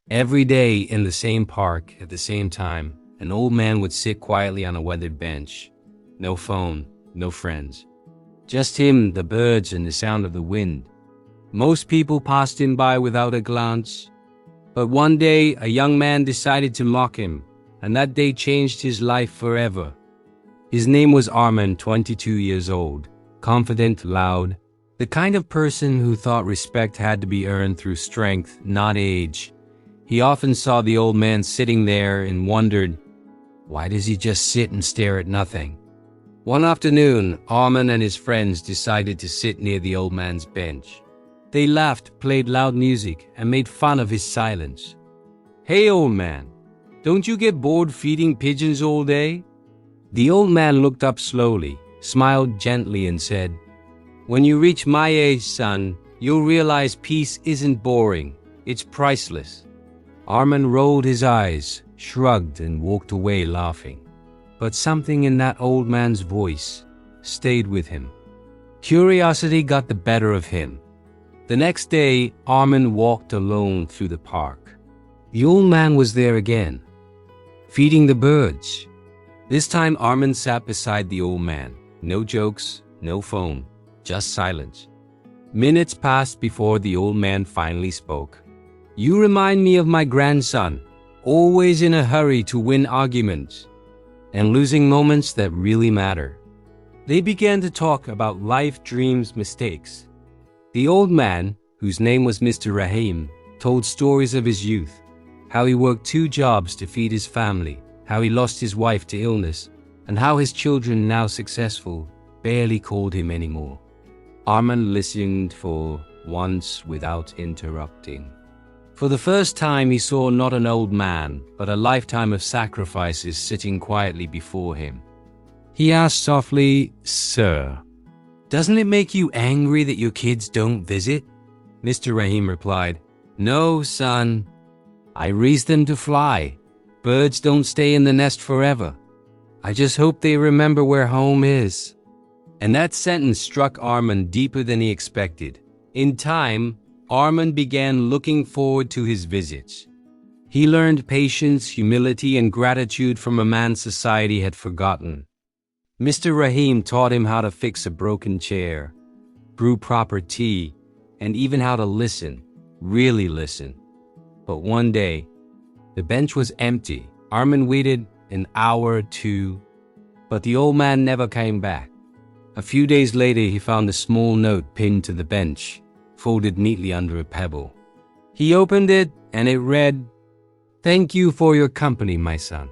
Every day in the same park at the same time, an old man would sit quietly on a weathered bench. No phone, no friends. Just him, the birds, and the sound of the wind. Most people passed him by without a glance. But one day, a young man decided to mock him, and that day changed his life forever. His name was Arman, 22 years old, confident, loud, the kind of person who thought respect had to be earned through strength, not age. He often saw the old man sitting there and wondered, why does he just sit and stare at nothing? One afternoon, Arman and his friends decided to sit near the old man's bench. They laughed, played loud music, and made fun of his silence. "Hey, old man, don't you get bored feeding pigeons all day?" The old man looked up slowly, smiled gently, and said, "When you reach my age, son, you'll realize peace isn't boring, it's priceless." Arman rolled his eyes, shrugged, and walked away laughing. But something in that old man's voice stayed with him. Curiosity got the better of him. The next day, Arman walked alone through the park. The old man was there again, feeding the birds. This time, Arman sat beside the old man. No jokes, no phone, just silence. Minutes passed before the old man finally spoke. "You remind me of my grandson, always in a hurry to win arguments and losing moments that really matter." They began to talk about life, dreams, mistakes. The old man, whose name was Mr. Rahim, told stories of his youth, how he worked 2 jobs to feed his family, how he lost his wife to illness, and how his children, now successful, barely called him anymore. Arman listened for once without interrupting. For the first time, he saw not an old man, but a lifetime of sacrifices sitting quietly before him. He asked softly, "Sir, doesn't it make you angry that your kids don't visit?" Mr. Rahim replied, "No, son. I raise them to fly. Birds don't stay in the nest forever. I just hope they remember where home is." And that sentence struck Arman deeper than he expected. In time, Arman began looking forward to his visits. He learned patience, humility, and gratitude from a man society had forgotten. Mr. Rahim taught him how to fix a broken chair, brew proper tea, and even how to listen, really listen. But one day, the bench was empty. Arman waited an hour or 2, but the old man never came back. A few days later, he found a small note pinned to the bench, folded neatly under a pebble. He opened it, and it read, "Thank you for your company, my son.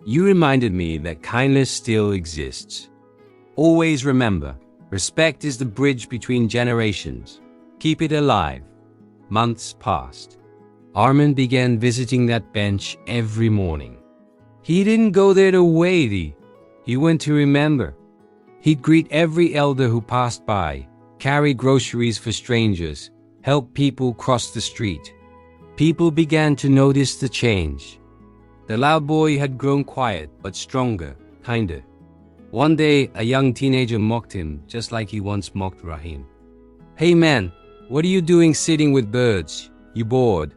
You reminded me that kindness still exists. Always remember, respect is the bridge between generations. Keep it alive." Months passed. Arman began visiting that bench every morning. He didn't go there to wait, he went to remember. He'd greet every elder who passed by, carry groceries for strangers, help people cross the street. People began to notice the change. The loud boy had grown quiet, but stronger, kinder. One day, a young teenager mocked him, just like he once mocked Rahim. "Hey man, what are you doing sitting with birds? You bored?"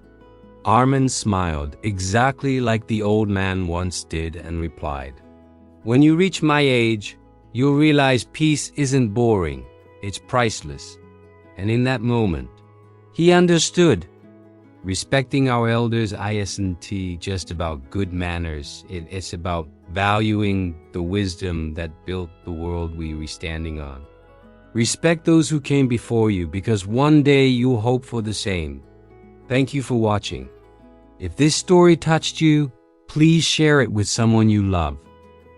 Arman smiled, exactly like the old man once did, and replied, "When you reach my age, you'll realize peace isn't boring, it's priceless." And in that moment, he understood. Respecting our elders isn't just about good manners. It's about valuing the wisdom that built the world we're standing on. Respect those who came before you, because one day you'll hope for the same. Thank you for watching. If this story touched you, please share it with someone you love.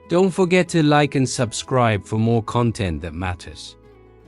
Don't forget to like and subscribe for more content that matters.